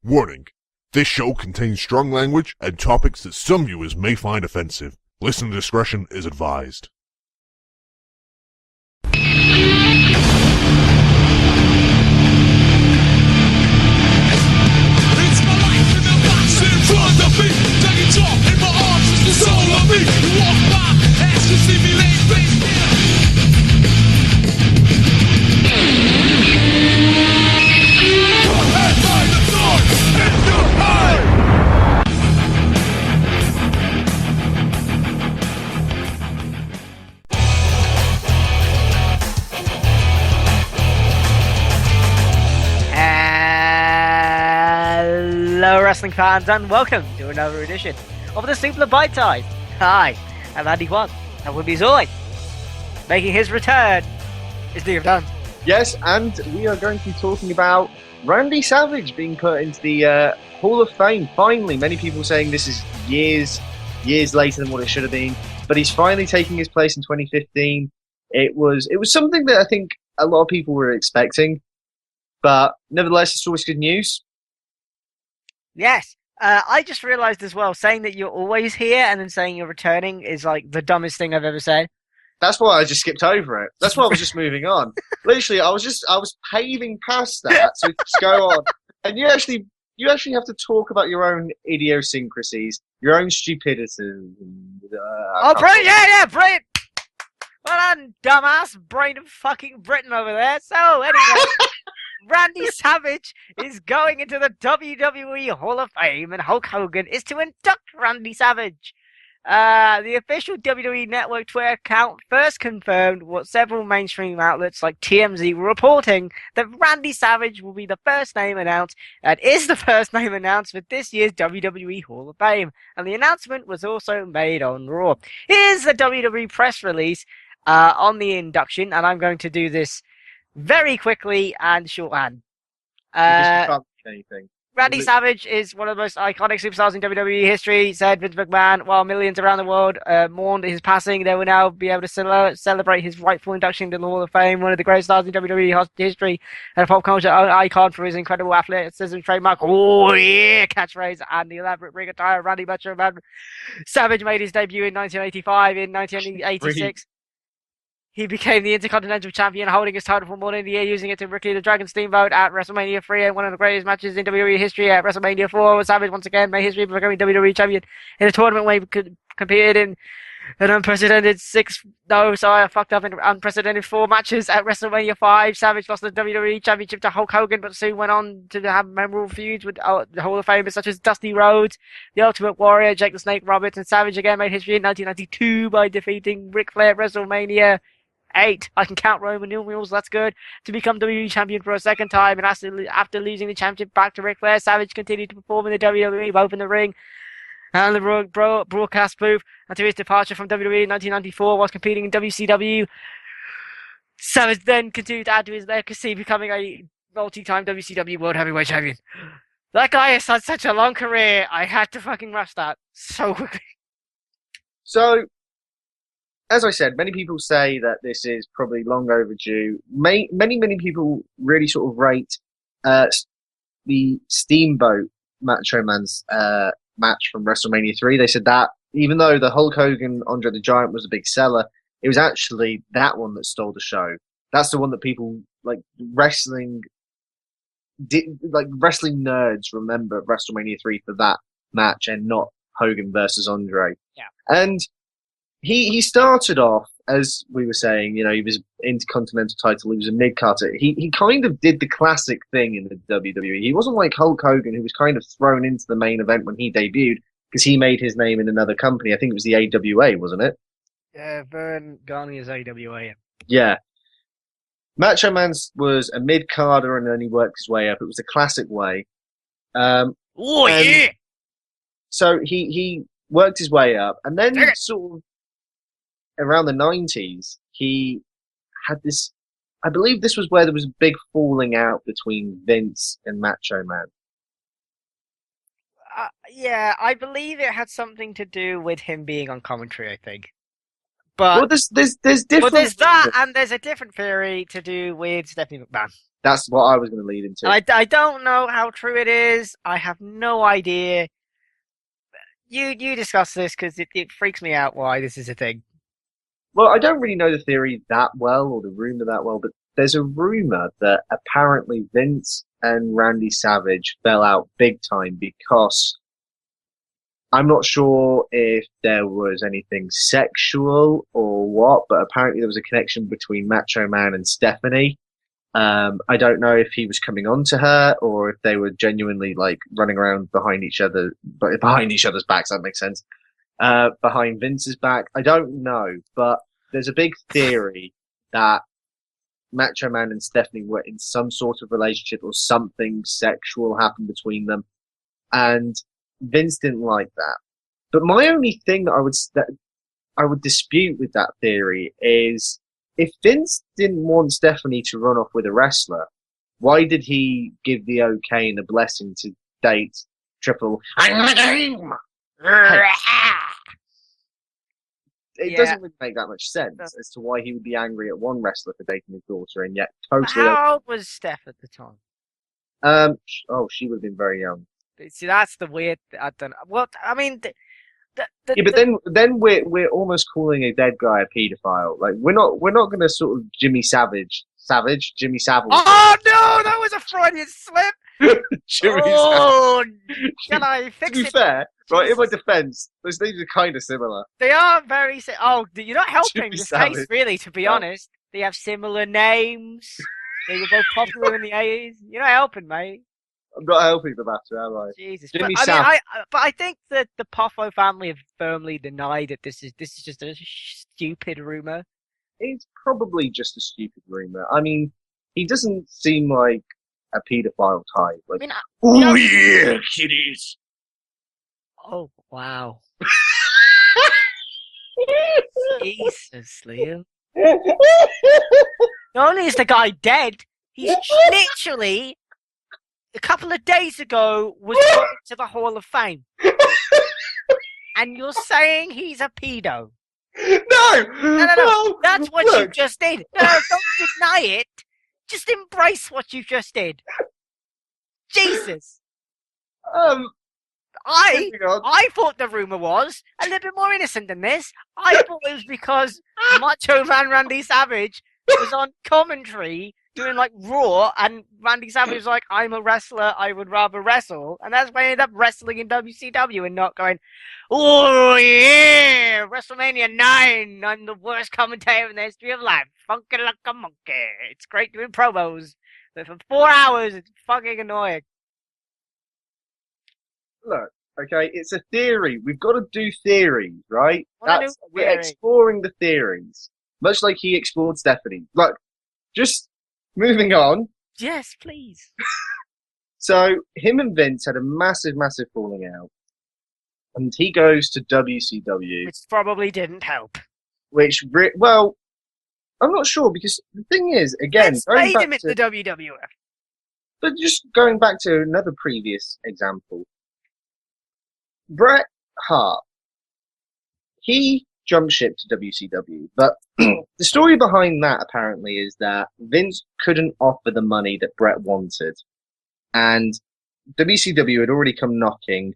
Warning: this show contains strong language and topics that some viewers may find offensive. Listener discretion is advised. It's my life in the box in front of me. Take it off in my arms, it's the soul of me. You walk by, ask to see me lay face down. Your head by the sword in your eye. Hello wrestling fans and welcome to another edition of the Suplah Bite Size. Hi, I'm Andy Quann, and with me as always, making his return, is Dunne. Yes, and we are going to be talking about Randy Savage being put into the Hall of Fame. Finally, many people saying this is years later than what it should have been, but he's finally taking his place in 2015. It was something that I think a lot of people were expecting, but nevertheless, it's always good news. Yes, I just realised as well, saying that you're always here and then saying you're returning is like the dumbest thing I've ever said. That's why I just skipped over it. That's why I was just moving on. Literally, I was paving past that to just go on. And you actually have to talk about your own idiosyncrasies, your own stupidity. Brilliant! Yeah, brilliant! Well done, dumbass, brain of fucking Britain over there. So, anyway, Randy Savage is going into the WWE Hall of Fame, and Hulk Hogan is to induct Randy Savage. The official WWE Network Twitter account first confirmed what several mainstream outlets like TMZ were reporting, that Randy Savage will be the first name announced, and is the first name announced for this year's WWE Hall of Fame. And the announcement was also made on Raw. Here's the WWE press release on the induction, and I'm going to do this very quickly and shorthand. Because you can't do anything. Randy Savage is one of the most iconic superstars in WWE history, said Vince McMahon. While millions around the world mourned his passing, they will now be able to celebrate his rightful induction into the Hall of Fame, one of the greatest stars in WWE history, and a pop culture icon for his incredible athleticism, trademark, oh yeah, catchphrase, and the elaborate ring attire. Randy Macho Man Savage made his debut in 1985. In 1986, he became the Intercontinental Champion, holding his title for more than a year, using it to Ricky the Dragon Steamboat at WrestleMania 3, and one of the greatest matches in WWE history at WrestleMania 4. Savage once again made history by becoming WWE Champion in a tournament where he competed in an unprecedented unprecedented 4 matches at WrestleMania 5. Savage lost the WWE Championship to Hulk Hogan, but soon went on to have memorable feuds with the Hall of Famers such as Dusty Rhodes, The Ultimate Warrior, Jake the Snake Roberts, and Savage again made history in 1992 by defeating Ric Flair at WrestleMania 8. I can count Roman numerals, that's good. To become WWE Champion for a second time, and after losing the championship back to Ric Flair, Savage continued to perform in the WWE, both in the ring and the broadcast booth, until his departure from WWE in 1994 whilst competing in WCW. Savage then continued to add to his legacy, becoming a multi-time WCW World Heavyweight Champion. That guy has had such a long career, I had to fucking rush that so quickly. So, as I said, many people say that this is probably long overdue. Many people really sort of rate the Steamboat Macho Man's match from WrestleMania 3. They said that even though the Hulk Hogan Andre the Giant was a big seller, it was actually that one that stole the show. That's the one that people like wrestling nerds remember WrestleMania 3 for that match, and not Hogan versus Andre. Yeah. And he started off, as we were saying, you know, he was Intercontinental title, he was a mid-carter. He kind of did the classic thing in the WWE. He wasn't like Hulk Hogan, who was kind of thrown into the main event when he debuted, because he made his name in another company. I think it was the AWA, wasn't it? Yeah, Vern Garnier's AWA. Yeah. Macho Man was a mid-carder, and then he worked his way up. It was the classic way. Yeah! So he worked his way up, and then sort of around the 90s, he had this, I believe this was where there was a big falling out between Vince and Macho Man. Yeah, I believe it had something to do with him being on commentary, I think. But Well, there's different. there's that, and there's a different theory to do with Stephanie McMahon. That's what I was going to lead into. And I don't know how true it is. I have no idea. You discuss this because it freaks me out why this is a thing. Well, I don't really know the theory that well or the rumor that well, but there's a rumor that apparently Vince and Randy Savage fell out big time because I'm not sure if there was anything sexual or what, but apparently there was a connection between Macho Man and Stephanie. I don't know if he was coming on to her or if they were genuinely like running around behind each other, but behind each other's backs. That makes sense. Behind Vince's back, I don't know, but there's a big theory that Macho Man and Stephanie were in some sort of relationship or something sexual happened between them, and Vince didn't like that. But my only thing that I would dispute with that theory is if Vince didn't want Stephanie to run off with a wrestler, why did he give the okay and the blessing to date Triple H? It doesn't really make that much sense as to why he would be angry at one wrestler for dating his daughter and yet totally. How old was Steph at the time? She would have been very young. See, that's the weird. I don't know. Well, I mean, Yeah, but then we're almost calling a dead guy a paedophile. Like we're not going to sort of Jimmy Savile. Oh no, that was a Freudian slip. Jimmy Oh, can I fix To it? be fair, right, in my Jesus. defence, those names are kind of similar. They are very. Oh, you're not helping Jimmy this Savile. case, really. To be No. honest, they have similar names. They were both popular in the 80s. You're not helping, mate. I'm not helping the matter, am I? Jesus. Jimmy but, I mean, Savile. but I think that the Poffo family have firmly denied that this is just a stupid rumor. It's probably just a stupid rumor. I mean, he doesn't seem like a paedophile type. Like, I mean, oh yeah, kiddies. oh wow. Jesus, Liam. Not only is the guy dead, he's literally a couple of days ago was put into the Hall of Fame. And you're saying he's a pedo. No. That's what you look. just did. No, don't deny it. Just embrace what you just did. Jesus. I moving on. I thought the rumor was a little bit more innocent than this. I thought it was because Macho Man Randy Savage was on commentary doing like Raw, and Randy Savage was like, "I'm a wrestler. I would rather wrestle," and that's why he ended up wrestling in WCW and not going, "Oh yeah, WrestleMania 9. I'm the worst commentator in the history of life. Funky like a monkey. It's great doing promos, but for 4 hours, it's fucking annoying." Look, okay, it's a theory. We've got to do theories, right? What a new We're theory. exploring the theories, much like he explored Stephanie. Look, just moving on. Yes, please. So him and Vince had a massive falling out, and he goes to WCW, Which probably didn't help. well, I'm not sure because the thing is, again, Vince going made back him in to, the WWF. but just going back to another previous example, Bret Hart, he jumped ship to WCW, but the story behind that apparently is that Vince couldn't offer the money that Bret wanted, and WCW had already come knocking,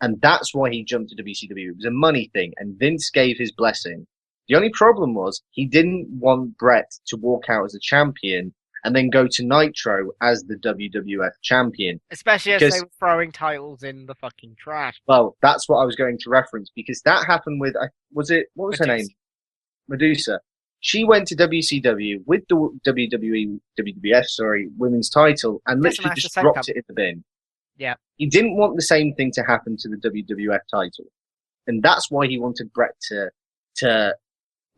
and that's why he jumped to WCW. It was a money thing, and Vince gave his blessing. The only problem was he didn't want Bret to walk out as a champion and then go to Nitro as the WWF champion. Especially as Because- they were throwing titles in the fucking trash. Well, that's what I was going to reference because that happened with, what was her Medusa. name? Medusa. She went to WCW with the WWF, women's title, and Doesn't literally matter, just same dropped company. it in the bin. Yeah. He didn't want the same thing to happen to the WWF title. And that's why he wanted Bret to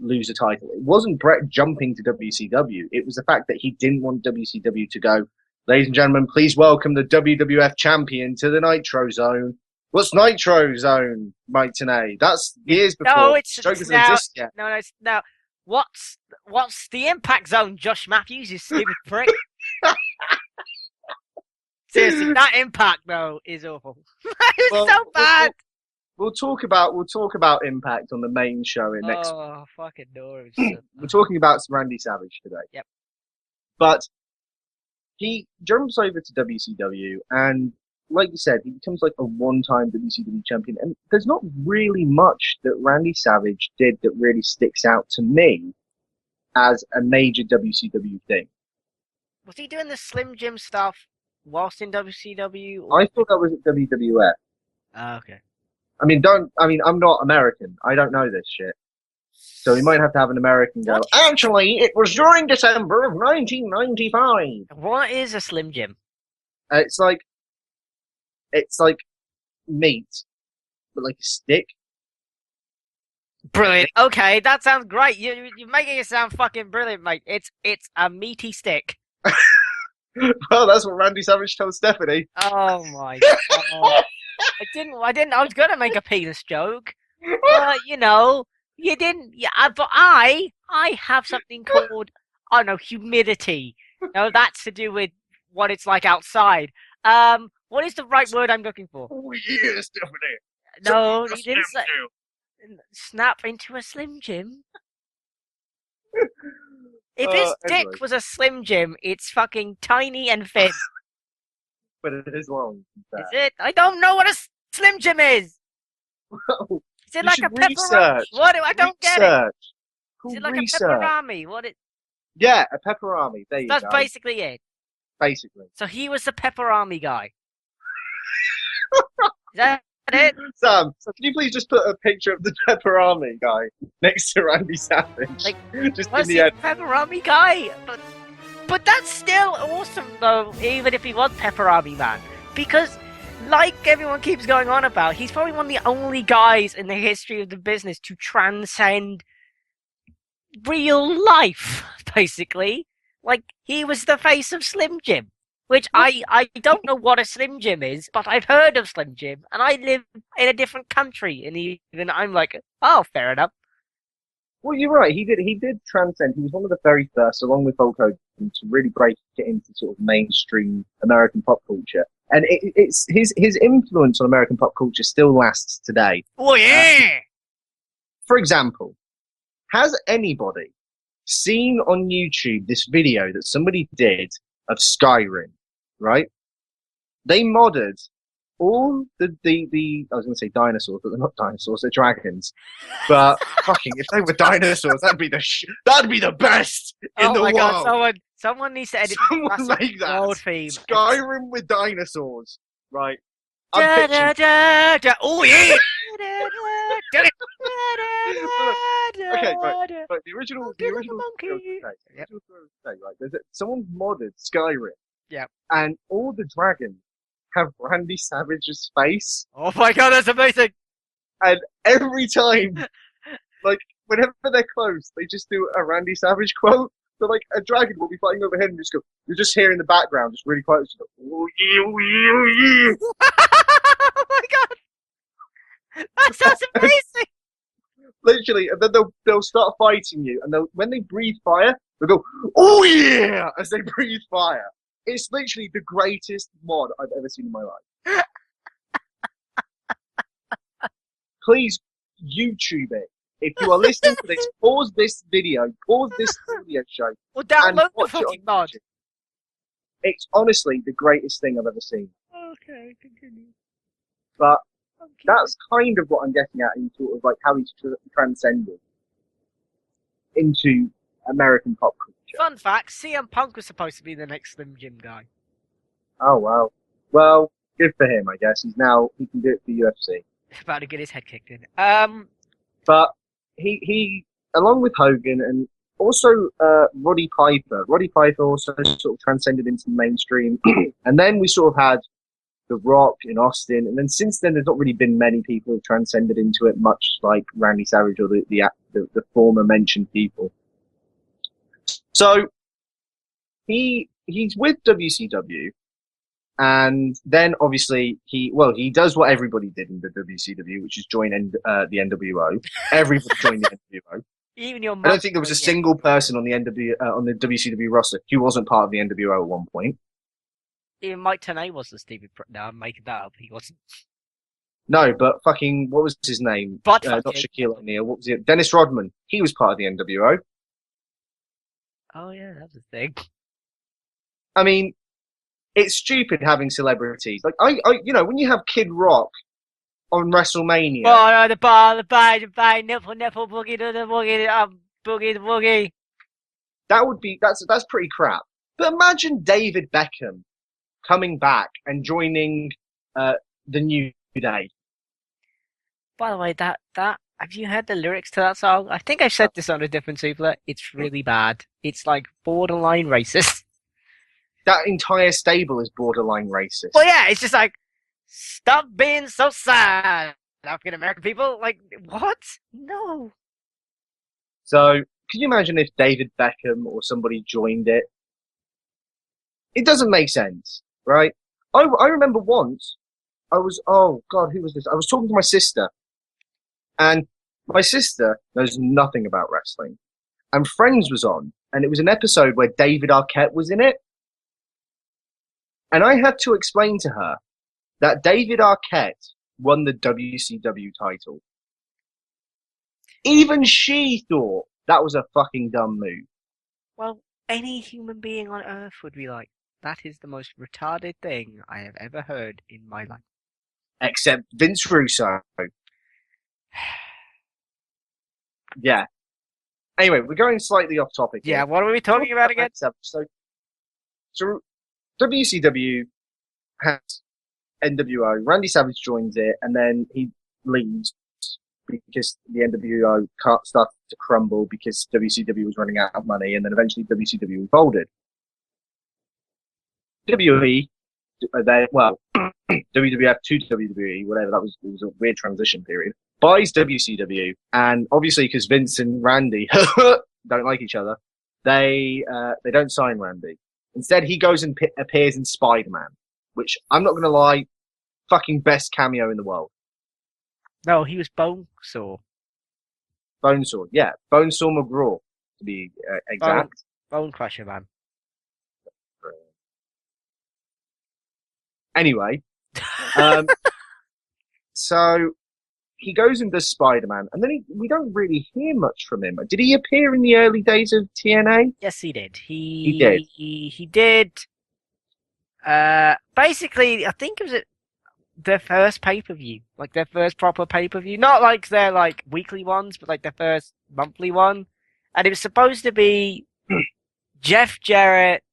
lose the title. It wasn't Bret jumping to WCW. It was the fact that he didn't want WCW to go, "Ladies and gentlemen, please welcome the WWF champion to the Nitro Zone." What's Nitro Zone, Mike Tenay? That's years before. No, it's the show doesn't now. exist yet. No, it's now. What's the Impact Zone? Josh Matthews, you stupid prick. Seriously, that Impact though is awful. It's Well, so bad. We'll talk about Impact on the main show in next. Oh, fucking no. We're talking about Randy Savage today. Yep. But he jumps over to WCW, and like you said, he becomes like a one-time WCW champion. And there's not really much that Randy Savage did that really sticks out to me as a major WCW thing. Was he doing the Slim Jim stuff whilst in WCW? I thought that was at WWF. Okay. I mean, I'm not American. I don't know this shit. So we might have to have an American go. Actually, it was during December of 1995. What is a Slim Jim? It's like meat, but like a stick. Brilliant. Okay, that sounds great. You're making it sound fucking brilliant, mate. It's a meaty stick. Well, that's what Randy Savage told Stephanie. Oh my god. I was gonna make a penis joke, but you know, you didn't. Yeah, but I have something called, I don't know, humidity. No, that's to do with what it's like outside. What is the right word I'm looking for? Oh yeah, Stephanie. No, you didn't say. Snap into a Slim Jim. If his Anyway. dick was a Slim Jim, it's fucking tiny and thin. But it is long. Is it? I don't know what a Slim Jim is. Well, Is it you like should a pepperoni? research. What? I don't get it. Research. Is Cool it like research. a pepperami? What? Yeah, a pepperami. There you That's go. basically it. Basically. So he was the pepperami guy. Is that it? Sam, can you please just put a picture of the pepperami guy next to Randy Savage? Like, just in Was the he end. the pepperami guy? But that's still awesome though, even if he was pepperami man, because like everyone keeps going on about, he's probably one of the only guys in the history of the business to transcend real life, basically. Like, he was the face of Slim Jim, which I don't know what a Slim Jim is, but I've heard of Slim Jim, and I live in a different country, and even I'm like, oh, fair enough. Well, you're right. He did transcend. He was one of the very first, along with Hulk Hogan, to really break it into sort of mainstream American pop culture. And it's his influence on American pop culture still lasts today. Oh yeah! For example, has anybody seen on YouTube this video that somebody did of Skyrim? Right? They modded all the I was going to say dinosaurs, but they're not dinosaurs; they're dragons. But fucking, if they were dinosaurs, that'd be the best in Oh the my world. god, someone needs to edit Someone Jurassic make that. World theme. Skyrim with dinosaurs, right? Da, I'm da, pitching. da, da. Oh yeah! Okay, right. But the original Monkey like a okay, monkey. the Yep. original right? Someone modded Skyrim. Yep. And all the dragons have Randy Savage's face. Oh my god, that's amazing! And every time, like, whenever they're close, they just do a Randy Savage quote. So, like, a dragon will be fighting overhead and just go, you just hear in the background, just really quiet, just go, oh yeah, oh yeah, oh yeah. Oh my god! That sounds amazing! Literally, and then they'll start fighting you, and when they breathe fire, they'll go, oh yeah, as they breathe fire. It's literally the greatest mod I've ever seen in my life. Please YouTube it. If you are listening to this, pause this video, pause this audio show, Well, and download the watch it on fucking mod. YouTube. It's honestly the greatest thing I've ever seen. Okay, continue. But that's kind of what I'm getting at in sort of like how he's transcended into American pop culture. Fun fact, CM Punk was supposed to be the next Slim Jim guy. Oh wow. Well, good for him, I guess. He can do it for UFC. About to get his head kicked in. But he along with Hogan and also Roddy Piper. Roddy Piper also sort of transcended into the mainstream. And then we sort of had The Rock in Austin. And then since then, there's not really been many people who've transcended into it, much like Randy Savage or the former mentioned people. So he's with WCW. And then obviously he does what everybody did in the WCW, which is join the NWO. Everybody joined the NWO. Even your I don't think there was a single person on the WCW roster who wasn't part of the NWO at one point. Even Mike Tenay was the Stevie. No, I'm making that up. He wasn't. No, but fucking what was his name? But Not Shaquille O'Neal. What was it? Dennis Rodman. He was part of the NWO. Oh yeah, that's a thing. I mean, it's stupid having celebrities. Like when you have Kid Rock on WrestleMania, Oh no, the bar, nipple, boogie, the boogie. That's pretty crap. But imagine David Beckham coming back and joining the New Day. By the way, that have you heard the lyrics to that song? I think I've said this on a different Suplah. It's really bad. It's like borderline racist. That entire stable is borderline racist. Well, yeah, it's just like, stop being so sad, African American people. Like, what? No. So, can you imagine if David Beckham or somebody joined it? It doesn't make sense, right? I remember once, oh God, who was this? I was talking to my sister, and my sister knows nothing about wrestling. And Friends was on, and it was an episode where David Arquette was in it. And I had to explain to her that David Arquette won the WCW title. Even she thought that was a fucking dumb move. Well, any human being on Earth would be like, that is the most retarded thing I have ever heard in my life. Except Vince Russo. Yeah. Anyway, we're going slightly off topic. Yeah, here. what are we talking about again? So WCW has NWO. Randy Savage joins it, and then he leaves because the NWO started to crumble because WCW was running out of money, and then eventually WCW folded. WWE, WWF to WWE, whatever, it was a weird transition period, buys WCW, and obviously because Vince and Randy don't like each other, they don't sign Randy. Instead, he goes and appears in Spider-Man, which, I'm not going to lie, fucking best cameo in the world. No, he was Bonesaw. Bonesaw, yeah. Bonesaw McGraw, to be exact. Bone Crusher, man. Anyway, so he goes and does Spider-Man, and then we don't really hear much from him. Did he appear in the early days of TNA? Yes, he did. He did. He did. Basically, I think it was their first pay-per-view, like their first proper pay-per-view. Not like their like weekly ones, but like their first monthly one. And it was supposed to be Jeff Jarrett.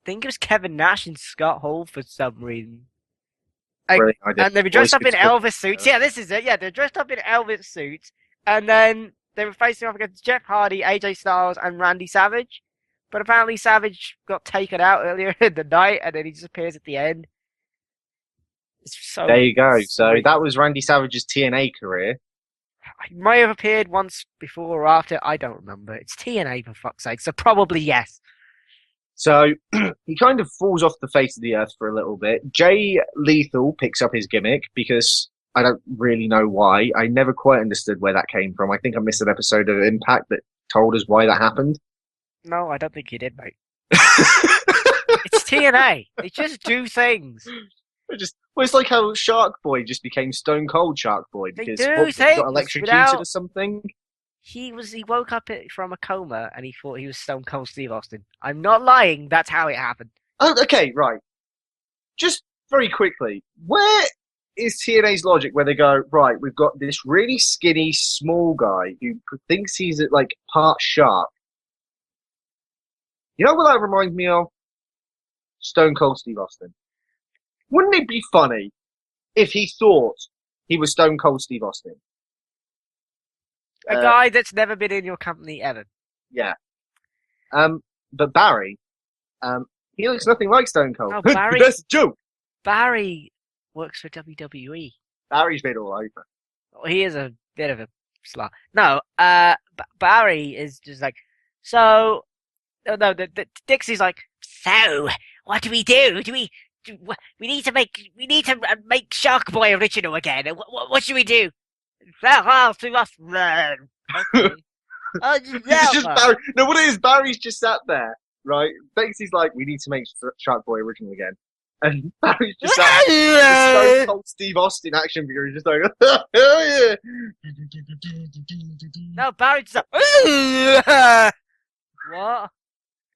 I think it was Kevin Nash and Scott Hall for some reason. Really? And they were dressed up in Elvis suits. Yeah, this is it. Yeah, they're dressed up in Elvis suits. And then they were facing off against Jeff Hardy, AJ Styles, and Randy Savage. But apparently Savage got taken out earlier in the night, and then he just appears at the end. It's so there you go. So sweet. that was Randy Savage's TNA career. He may have appeared once before or after. I don't remember. It's TNA, for fuck's sake. So probably yes. So he kind of falls off the face of the earth for a little bit. Jay Lethal picks up his gimmick because I don't really know why. I never quite understood where that came from. I think I missed an episode of Impact that told us why that happened. No, I don't think you did, mate. It's TNA. They just do things. It's like how Shark Boy just became Stone Cold Shark Boy because They do he got things electrocuted without- or something. He woke up from a coma and he thought he was Stone Cold Steve Austin. I'm not lying. That's how it happened. Oh, okay, right. Just very quickly, where is TNA's logic where they go, right, we've got this really skinny, small guy who thinks he's like part shark. You know what that reminds me of? Stone Cold Steve Austin. Wouldn't it be funny if he thought he was Stone Cold Steve Austin? A guy that's never been in your company ever. Yeah. But Barry, he looks nothing like Stone Cold. No, Barry- That's a joke. Barry works for WWE. Barry's been all over. He is a bit of a slut. No, Barry is just like, so. No, the Dixie's like, so what do we do? We need to make Shark Boy original again. What should we do? To us. Okay. It's just Barry. No, what it is, Barry's just sat there, right? Dixie's like, we need to make Shark Boy original again. And Barry's just sat there. Stone Cold Steve Austin action figure. He's just like, oh yeah. No, Barry's just like, what?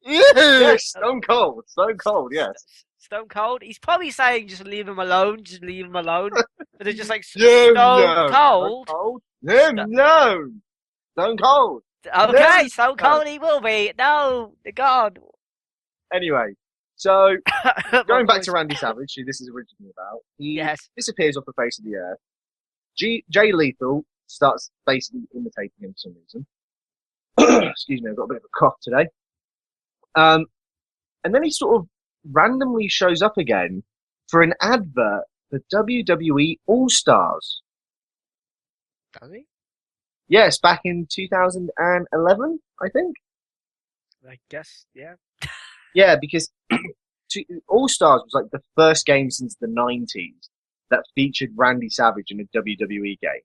Yes, Stone Cold. Stone Cold, yes. Stone Cold. He's probably saying just leave him alone. Just leave him alone. But they're just like Jim, Stone Cold. Jim, no. Stone Cold. Okay, No. Stone Cold he will be. No, the God. Anyway, so going back voice. to Randy Savage, who this is originally about, he Yes. disappears off the face of the earth. Jay Lethal starts basically imitating him for some reason. Excuse me, I've got a bit of a cough today. And then he sort of randomly shows up again for an advert for WWE All Stars. Does he? Yes, back in 2011, I think. I guess, yeah. Yeah, because All Stars was like the first game since the 90s that featured Randy Savage in a WWE game.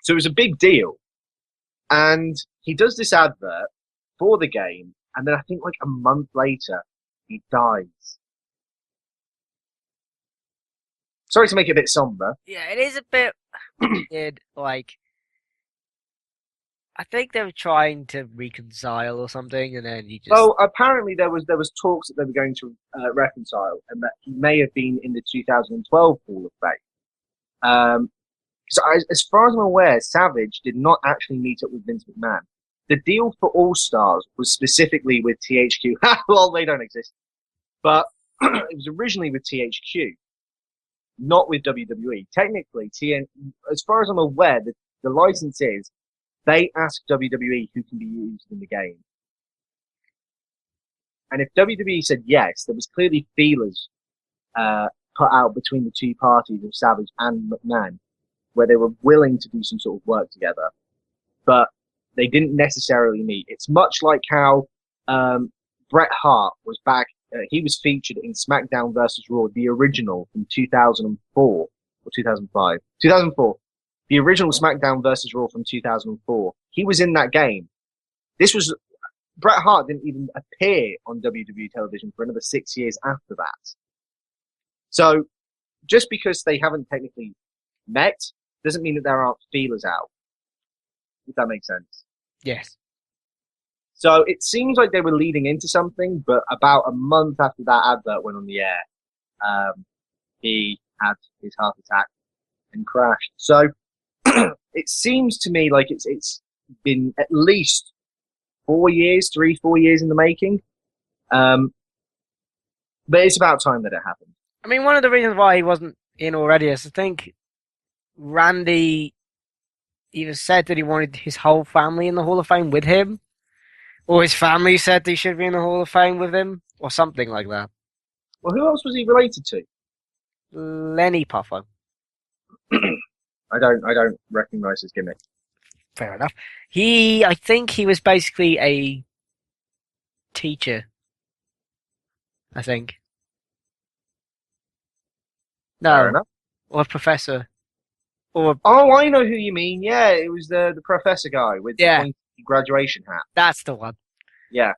So it was a big deal. And he does this advert for the game, and then I think like a month later, he dies. Sorry to make it a bit somber. Yeah, it is a bit weird. Like, I think they were trying to reconcile or something, and then he just. Well, apparently there was talks that they were going to reconcile, and that he may have been in the 2012 Hall of Fame. So as far as I'm aware, Savage did not actually meet up with Vince McMahon. The deal for All Stars was specifically with THQ. Well, they don't exist, but it was originally with THQ, not with WWE. Technically, as far as I'm aware, the license is they ask WWE who can be used in the game. And if WWE said yes, there was clearly feelers put out between the two parties of Savage and McMahon, where they were willing to do some sort of work together. But they didn't necessarily meet. It's much like how Bret Hart was back. He was featured in SmackDown vs. Raw, the original from 2004 or 2005. 2004. The original SmackDown vs. Raw from 2004. He was in that game. Bret Hart didn't even appear on WWE television for another 6 years after that. So just because they haven't technically met doesn't mean that there aren't feelers out. If that makes sense. Yes. So it seems like they were leading into something, but about a month after that advert went on the air, he had his heart attack and crashed. So it seems to me like it's been at least 4 years, 4 years in the making. But it's about time that it happened. I mean, one of the reasons why he wasn't in already is I think Randy either said that he wanted his whole family in the Hall of Fame with him, or his family said they should be in the Hall of Fame with him, or something like that. Well, who else was he related to? Lenny Puffer. I don't recognise his gimmick. Fair enough. I think he was basically a teacher. I think. Fair No, enough. or a professor. Or Oh, I know who you mean. Yeah, it was the professor guy with the pointy graduation hat. that's the one. Yeah.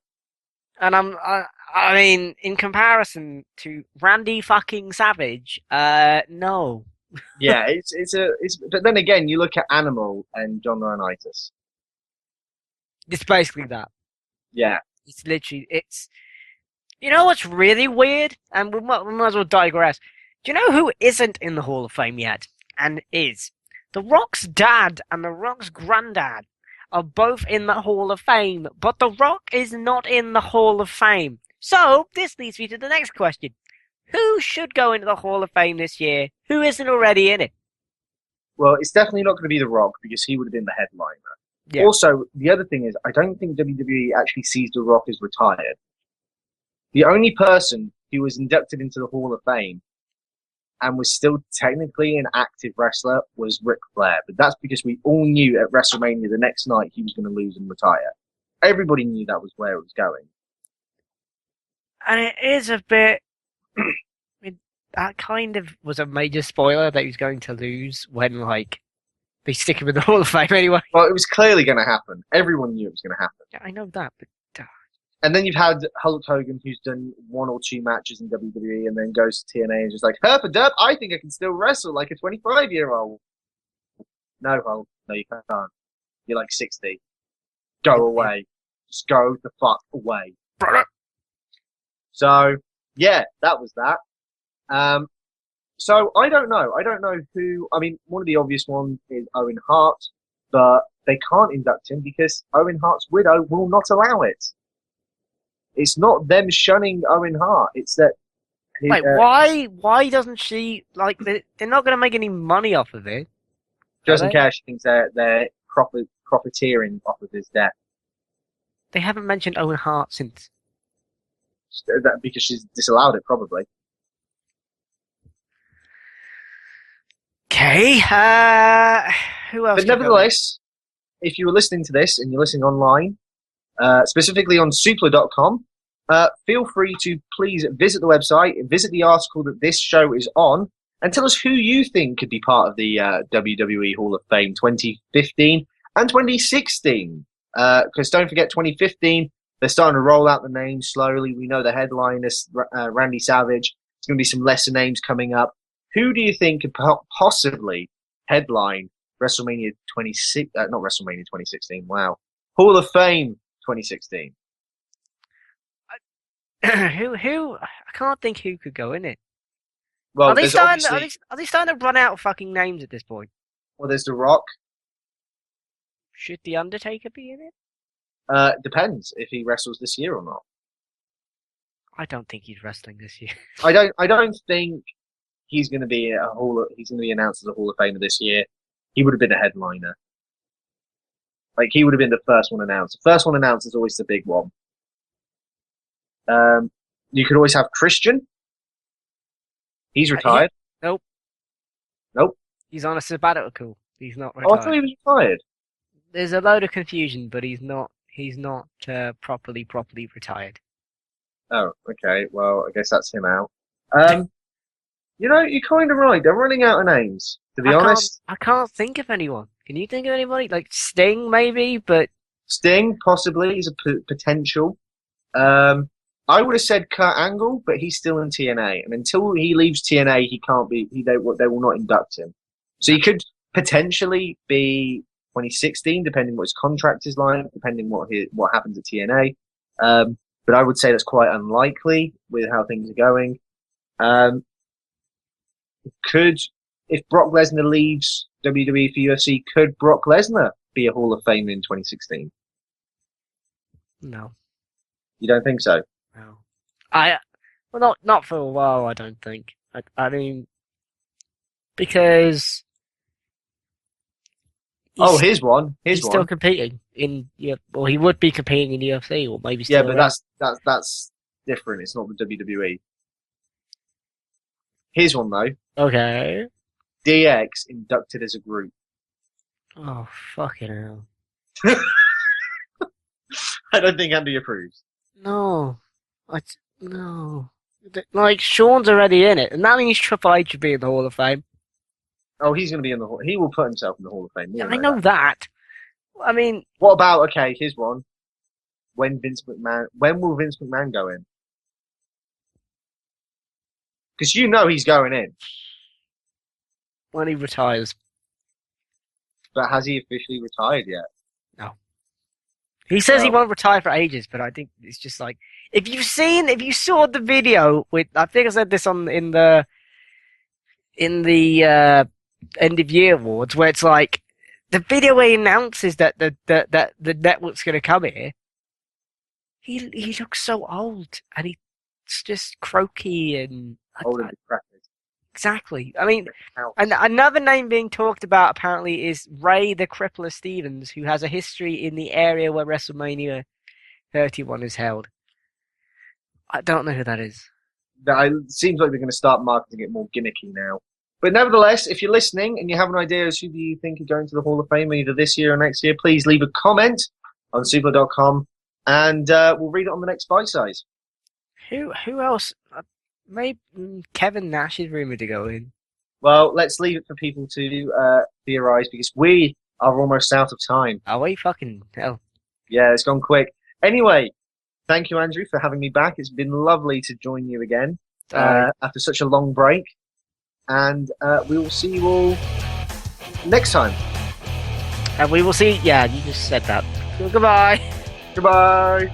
And I mean, in comparison to Randy fucking Savage, no. Yeah, it's but then again, you look at Animal and John Laurinaitis. It's basically that. Yeah. It's literally, you know what's really weird? And we might as well digress. Do you know who isn't in the Hall of Fame yet? And is? The Rock's dad and The Rock's granddad are both in the Hall of Fame, but The Rock is not in the Hall of Fame. So, this leads me to the next question. Who should go into the Hall of Fame this year? Who isn't already in it? Well, it's definitely not going to be The Rock because he would have been the headliner. Yeah. Also, the other thing is, I don't think WWE actually sees The Rock as retired. The only person who was inducted into the Hall of Fame and was still technically an active wrestler was Ric Flair. But that's because we all knew at WrestleMania the next night he was going to lose and retire. Everybody knew that was where it was going. And it is a bit... I mean, that kind of was a major spoiler that he was going to lose when, like, they stick him in the Hall of Fame anyway. Well, it was clearly going to happen. Everyone knew it was going to happen. Yeah, I know that, but... And then you've had Hulk Hogan, who's done 1 or 2 matches in WWE and then goes to TNA and just like, herp a derp, I think I can still wrestle like a 25-year-old. No, Hulk, no, you can't. You're like 60. Go away. Just go the fuck away. So yeah, that was that. So I don't know. I don't know who. I mean, one of the obvious ones is Owen Hart, but they can't induct him because Owen Hart's widow will not allow it. It's not them shunning Owen Hart. It's that. Wait, why? Why doesn't she like? They're not going to make any money off of it. She doesn't care. She thinks they're profiteering off of his death. They haven't mentioned Owen Hart since. Because she's disallowed it, probably. Okay. Who else? But nevertheless, if you were listening to this and you're listening online, specifically on Suplah.com, feel free to please visit the website, visit the article that this show is on, and tell us who you think could be part of the WWE Hall of Fame 2015 and 2016. Because don't forget, 2015, they're starting to roll out the names slowly. We know the headliners, Randy Savage. There's going to be some lesser names coming up. Who do you think could possibly headline WrestleMania 26? Not WrestleMania 2016. Wow, Hall of Fame 2016. Who? I can't think who could go in it. Well, are they starting obviously... to run out of fucking names at this point? Well, there's The Rock. Should The Undertaker be in it? Depends if he wrestles this year or not. I don't think he's wrestling this year. I don't think he's going to be he's going to be announced as a Hall of Famer this year. He would have been a headliner. Like, he would have been the first one announced. The first one announced is always the big one. You could always have Christian. He's retired. Nope. Nope. He's on a sabbatical. He's not retired. Oh, I thought he was retired. There's a load of confusion, but he's not properly retired. Oh, okay. Well, I guess that's him out. You know, you're kind of right. They're running out of names, to be honest. I can't think of anyone. Can you think of anybody? Like Sting, maybe, but... Sting, possibly, is a potential. I would have said Kurt Angle, but he's still in TNA. And until he leaves TNA, he can't be... They will not induct him. So he could potentially be 2016, depending what his contract is like, depending what happens at TNA. But I would say that's quite unlikely with how things are going. If Brock Lesnar leaves WWE for UFC, could Brock Lesnar be a Hall of Fame in 2016? No. You don't think so? No. Not for a while, I don't think. I mean, because... Here's one. He's still competing in... Well, he would be competing in UFC, or maybe still... Yeah, but that's different. It's not the WWE. Here's one, though. Okay. DX inducted as a group. Oh, fucking hell. I don't think Andy approves. No. No. Like, Sean's already in it, and that means Triple H should be in the Hall of Fame. Oh, he's going to be in the Hall. He will put himself in the Hall of Fame. Yeah, I know that. I mean... What about, okay, here's one. When will Vince McMahon go in? Because you know he's going in. When he retires. But has he officially retired yet? No. He says he won't retire for ages, but I think it's just like... If you saw the video with... I think I said this in the end of year awards, where it's like... The video where he announces that the network's going to come here, he looks so old, and he's just croaky and... Old and decrepit. Exactly. I mean, and another name being talked about apparently is Ray the Crippler Stevens, who has a history in the area where WrestleMania 31 is held. I don't know who that is. It seems like they're going to start marketing it more gimmicky now. But nevertheless, if you're listening and you have an idea as who do you think are going to the Hall of Fame either this year or next year, please leave a comment on Suplah.com and we'll read it on the next Bite Size. Who else? Maybe Kevin Nash is rumored to go in. Well, let's leave it for people to theorize because we are almost out of time. Are we? Fucking hell. Yeah, it's gone quick. Anyway, thank you, Andrew, for having me back. It's been lovely to join you again after such a long break. And we will see you all next time. And we will see... Yeah, you just said that. Goodbye. Goodbye.